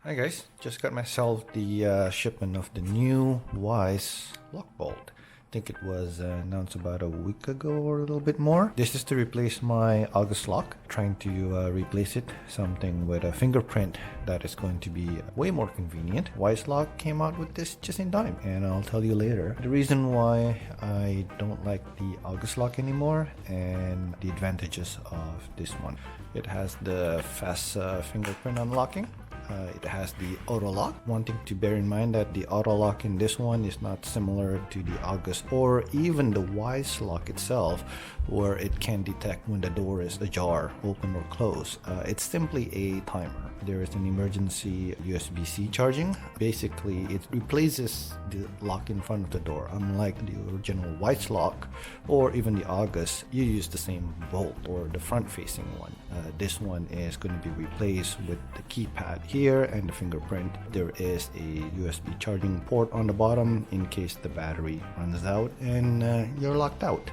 Hi guys, just got myself the shipment of the new Wyze Lock Bolt. I think it was announced about a week ago or a little bit more. This is to replace my August lock. Trying to replace it something with a fingerprint that is going to be way more convenient. Wyze Lock came out with this just in time, and I'll tell you later the reason why I don't like the August lock anymore and the advantages of this one. It has the fast fingerprint unlocking. It has the auto lock. One thing to bear in mind that the auto lock in this one is not similar to the August or even the Wyze lock itself, where it can detect when the door is ajar, open or closed. It's simply a timer. There is an emergency USB-C charging. Basically, it replaces the lock in front of the door. Unlike the original Wyze lock or even the August, you use the same bolt or the front-facing one. This one is going to be replaced with the keypad here and the fingerprint. There is a USB charging port on the bottom in case the battery runs out and you're locked out.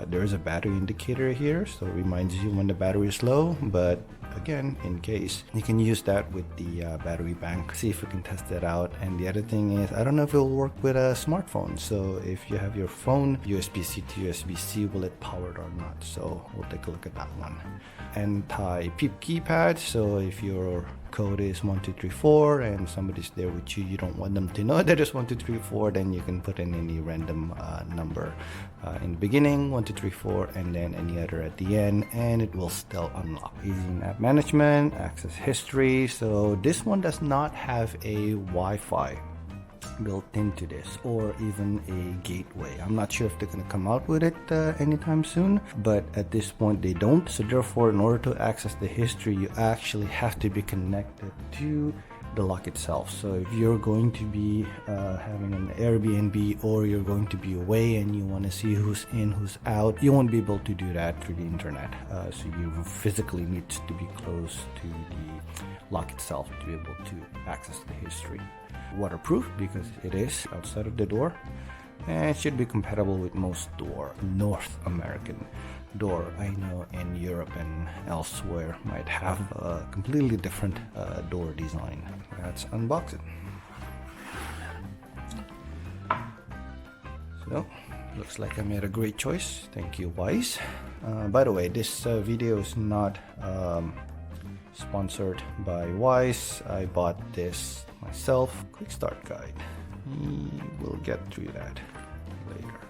There is a battery indicator here, so it reminds you when the battery is low, but again, in case, you can use that with the battery bank. See if we can test that out. And the other thing is, I don't know if it'll work with a smartphone. So if you have your phone, USB-C to USB-C, will it power it or not? So we'll take a look at that one. Anti-Peep keypad. So if your code is 1234 and somebody's there with you, you don't want them to know that it's 1234, then you can put in any random number in the beginning, 1234, and then any other at the end, and it will still unlock. Easy map management, access history. So this one does not have a Wi-Fi built into this or even a gateway. I'm not sure if they're going to come out with it anytime soon, but at this point they don't. So therefore, in order to access the history, you actually have to be connected to the lock itself. So if you're going to be having an Airbnb or you're going to be away and you want to see who's in, who's out, you won't be able to do that through the internet. So you physically need to be close to the lock itself to be able to access the history. Waterproof because it is outside of the door, and it should be compatible with most North American door. I know in Europe and elsewhere might have a completely different door design. Let's unbox it. So looks like I made a great choice. Thank you, Wyze. By the way, this video is not sponsored by Wyze. I bought this myself. Quick start guide. We'll get through that later.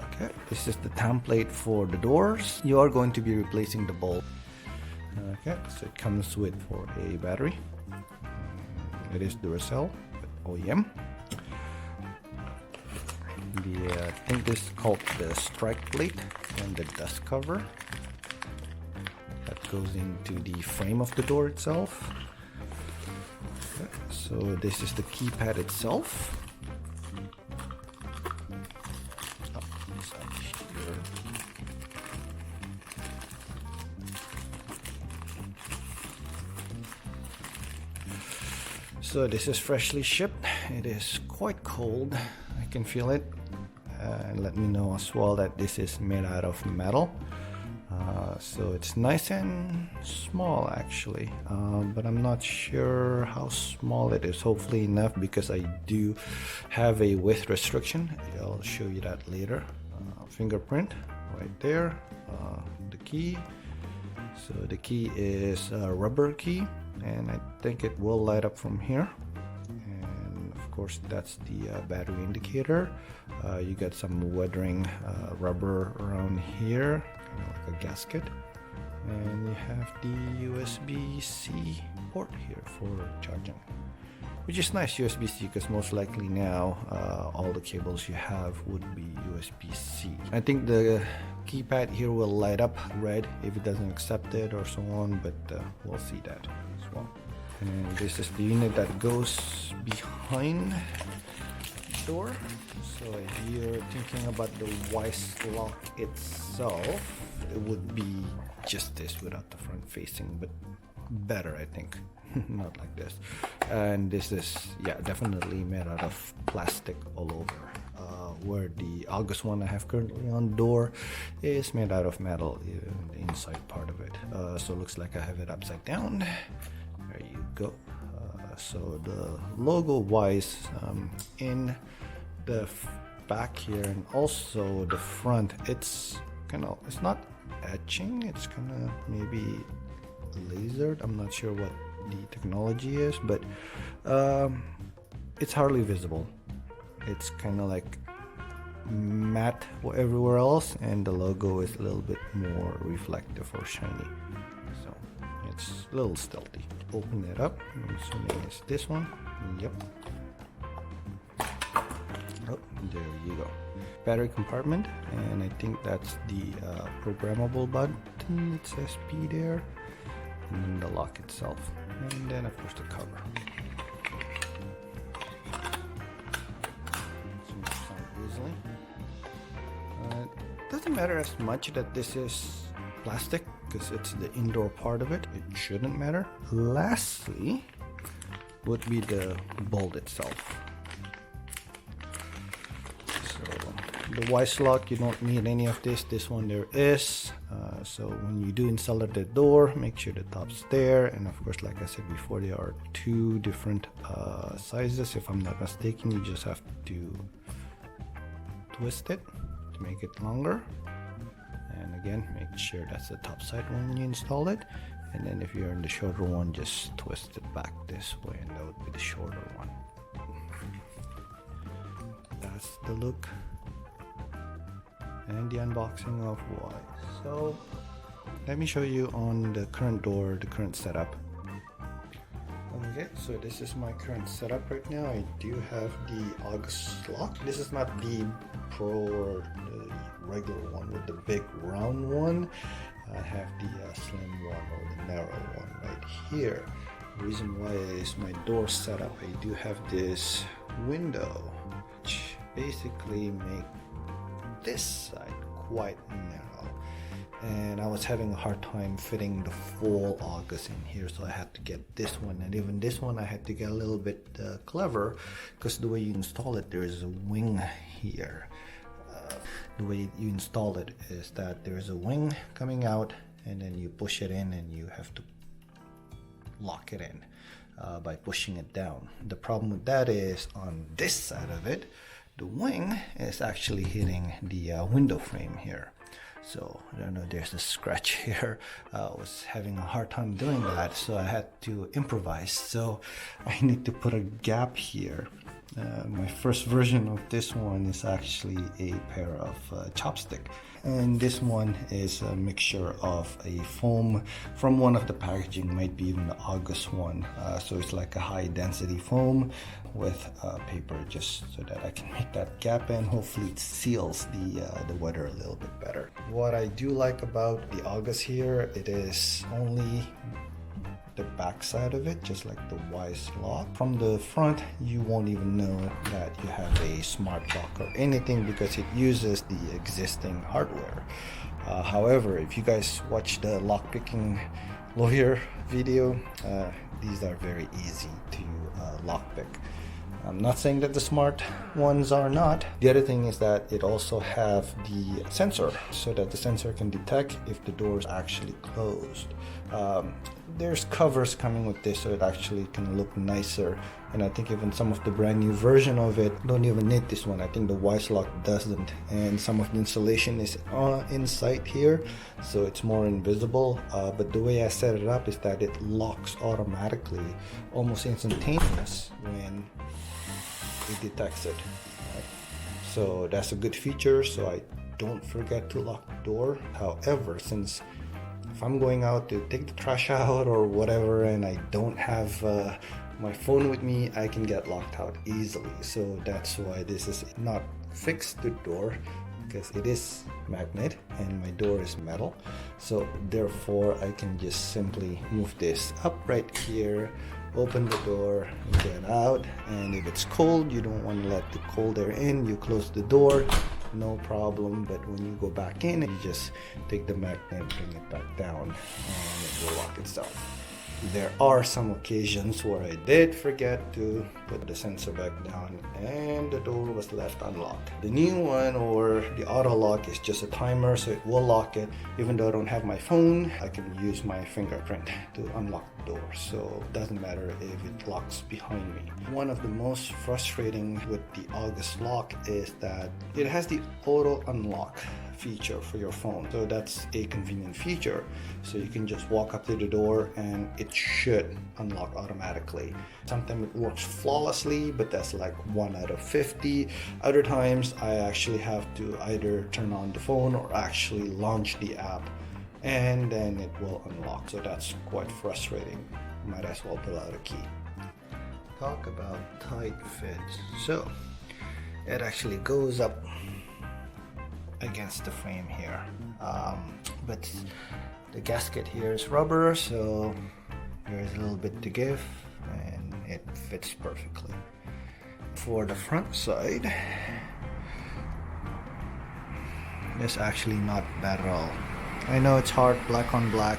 Okay, this is the template for the doors. You are going to be replacing the bolt. Okay, so it comes with for a battery. It is Duracell OEM. I think this is called the strike plate and the dust cover that goes into the frame of the door itself. Okay, so this is the keypad itself. So this is freshly shipped. It is quite cold. I can feel it. And let me know as well that this is made out of metal. So it's nice and small actually, but I'm not sure how small it is. Hopefully enough, because I do have a width restriction. I'll show you that later. Fingerprint right there. The key. So the key is a rubber key, and I think it will light up from here. And of course that's the battery indicator. You got some weathering rubber around here, kind of like a gasket, and you have the USB-C port here for charging, which is nice. USB-C, because most likely now all the cables you have would be USB-C. I think the keypad here will light up red if it doesn't accept it or so on, but we'll see that as well. And this is the unit that goes behind the door. So if you're thinking about the Wyze lock itself, it would be just this without the front facing, but better, I think. Not like this. And this is, yeah, definitely made out of plastic all over, where the August one I have currently on the door is made out of metal, the inside part of it. So it looks like I have it upside down. There you go. So the logo Wyze in the back here and also the front, it's not etching, it's kind of maybe lasered. I'm not sure what the technology is, but it's hardly visible. It's kind of like matte everywhere else, and the logo is a little bit more reflective or shiny, so it's a little stealthy. Open it up. I'm assuming it's this one. Yep. Oh, there you go. Battery compartment, and I think that's the programmable button. It says P there, and then the lock itself, and then of course the cover. Easily. Doesn't matter as much that this is plastic because it's the indoor part of it. It shouldn't matter. Lastly would be the bolt itself. So the Wyze Lock, you don't need any of this. This one there is. So when you do install the door, make sure the top's there. And of course, like I said before, there are two different sizes. If I'm not mistaken, you just have to twist it to make it longer, and again make sure that's the top side when you install it, and then if you're in the shorter one, just twist it back this way, and that would be the shorter one. That's the look and the unboxing of Wyze. So let me show you on the current door, the current setup. Okay, so this is my current setup right now. I do have the August lock. This is not the Pro or the regular one with the big round one. I have the slim one or the narrow one right here. The reason why is my door setup. I do have this window, which basically make this side quite narrow. And I was having a hard time fitting the full August in here, so I had to get this one. And even this one I had to get a little bit clever, because the way you install it, there is a wing here. The way you install it is that there is a wing coming out, and then you push it in and you have to lock it in by pushing it down. The problem with that is on this side of it, the wing is actually hitting the window frame here. So I don't know, there's a scratch here. I was having a hard time doing that, so I had to improvise. So I need to put a gap here. My first version of this one is actually a pair of chopstick, and this one is a mixture of a foam from one of the packaging, might be even the August one. So it's like a high density foam with paper, just so that I can make that gap, and hopefully it seals the weather a little bit better. What I do like about the August here, it is only the back side of it, just like the Wyze Lock. From the front, you won't even know that you have a smart lock or anything, because it uses the existing hardware. However, if you guys watch the lockpicking lawyer video, these are very easy to lockpick. I'm not saying that the smart ones are not. The other thing is that it also have the sensor, so that the sensor can detect if the door is actually closed. There's covers coming with this, so it actually can look nicer, and I think even some of the brand new version of it don't even need this one. I think the Wyze Lock doesn't, and some of the installation is inside here, so it's more invisible. But the way I set it up is that it locks automatically, almost instantaneous when it detects it. Right? So that's a good feature, so I don't forget to lock the door. However, since if I'm going out to take the trash out or whatever and I don't have my phone with me, I can get locked out easily. So that's why this is not fixed to door, because it is magnet and my door is metal. So therefore I can just simply move this up right here, open the door, get out, and if it's cold, you don't want to let the cold air in, you close the door, no problem. But when you go back in, you just take the magnet, bring it back down, and it will lock itself. There are some occasions where I did forget to put the sensor back down and the door was left unlocked. The new one, or the auto lock, is just a timer, so it will lock it. Even though I don't have my phone, I can use my fingerprint to unlock the door, so it doesn't matter if it locks behind me. One of the most frustrating with the August lock is that it has the auto unlock feature for your phone, so that's a convenient feature. So you can just walk up to the door and it should unlock automatically. Sometimes it works flawlessly, but that's like 1 out of 50. Other times I actually have to either turn on the phone or actually launch the app and then it will unlock, so that's quite frustrating. Might as well pull out a key. Talk about tight fits. So it actually goes up against the frame here, but the gasket here is rubber, so there's a little bit to give and it fits perfectly. For the front side, it's actually not bad at all. I know it's hard black on black,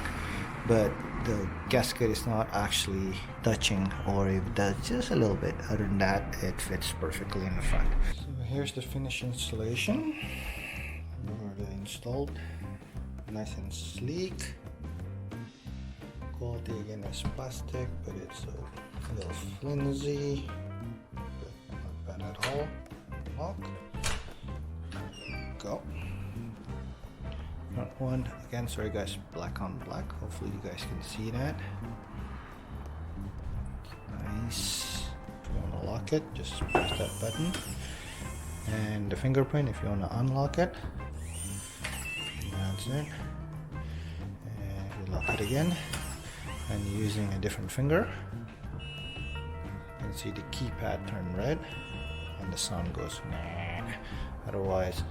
but the gasket is not actually touching, or if it does just a little bit. Other than that, it fits perfectly in the front. So here's the finished installation. Already installed, nice and sleek. Quality again is plastic, but it's a little flimsy, but not bad at all. Lock. Go. Front one again. Sorry guys, black on black. Hopefully you guys can see that. Nice. If you want to lock it, just press that button. And the fingerprint, if you want to unlock it. That's it. And we lock it again. And using a different finger, you can see the keypad turn red and the sound goes nah. Otherwise,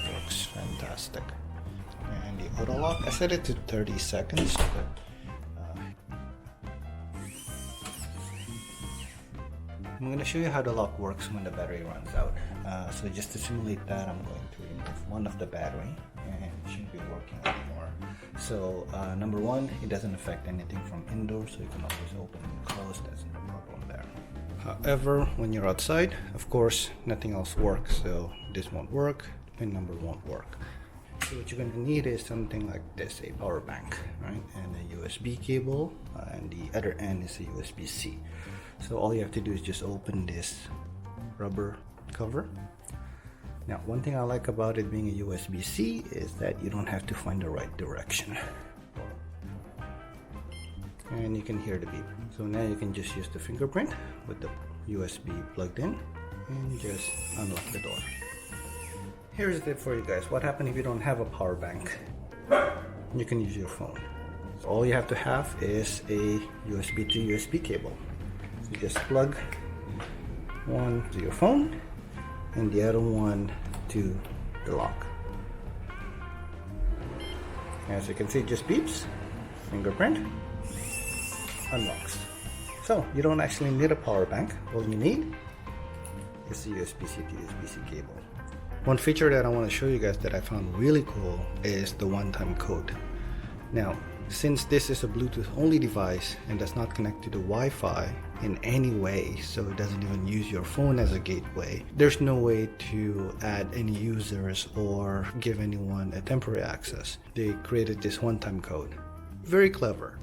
it works fantastic. And the auto lock, I set it to 30 seconds, but I'm going to show you how the lock works when the battery runs out. So just to simulate that, I'm going to remove one of the battery and it should be working anymore. So number one, it doesn't affect anything from indoors, so you can always open and close. That's no problem there. However, when you're outside, of course, nothing else works. So this won't work, pin number won't work. So what you're going to need is something like this, a power bank, right? And a USB cable, and the other end is a USB-C. So all you have to do is just open this rubber cover. Now, one thing I like about it being a USB-C is that you don't have to find the right direction. And you can hear the beep. So now you can just use the fingerprint with the USB plugged in and just unlock the door. Here's a tip for you guys. What happens if you don't have a power bank? You can use your phone. So all you have to have is a USB to USB cable. So you just plug one to your phone and the other one to the lock. As you can see, it just beeps, fingerprint, unlocks. So you don't actually need a power bank. All you need is the USB-C to USB-C cable. One feature that I want to show you guys that I found really cool is the one-time code. Now, since this is a Bluetooth only device and does not connect to the Wi-Fi in any way, so it doesn't even use your phone as a gateway, there's no way to add any users or give anyone a temporary access. They created this one-time code. Very clever.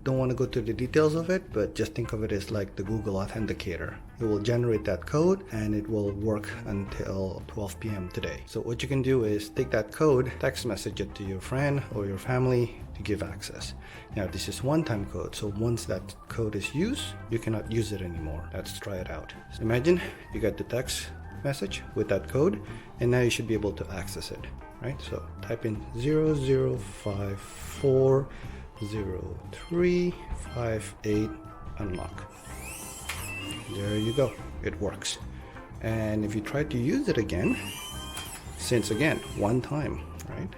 Don't want to go to the details of it, but just think of it as like the Google Authenticator. It will generate that code and it will work until 12 p.m. today. So what you can do is take that code, text message it to your friend or your family to give access. Now this is one-time code, so once that code is used, you cannot use it anymore. Let's try it out. So imagine you got the text message with that code and now you should be able to access it, right? So type in 00540358 unlock. There you go, it works. And if you try to use it again, since again, one time, right?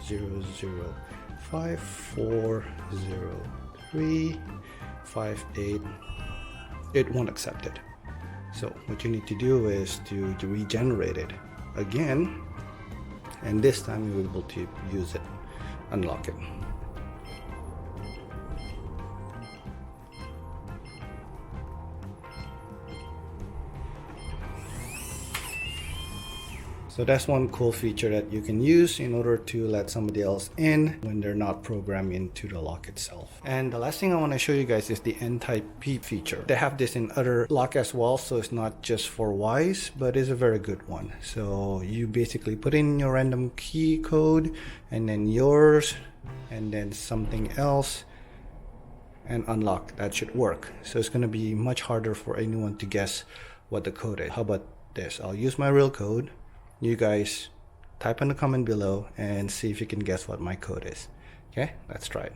00540358, it won't accept it. So what you need to do is to regenerate it again, and this time you'll be able to use it, unlock it. So that's one cool feature that you can use in order to let somebody else in when they're not programmed into the lock itself. And the last thing I want to show you guys is the Anti-Peep feature. They have this in other lock as well, so it's not just for Wyze, but it's a very good one. So you basically put in your random key code and then yours and then something else and unlock. That should work. So it's going to be much harder for anyone to guess what the code is. How about this? I'll use my real code. You guys type in the comment below and see if you can guess what my code is. Okay, let's try it.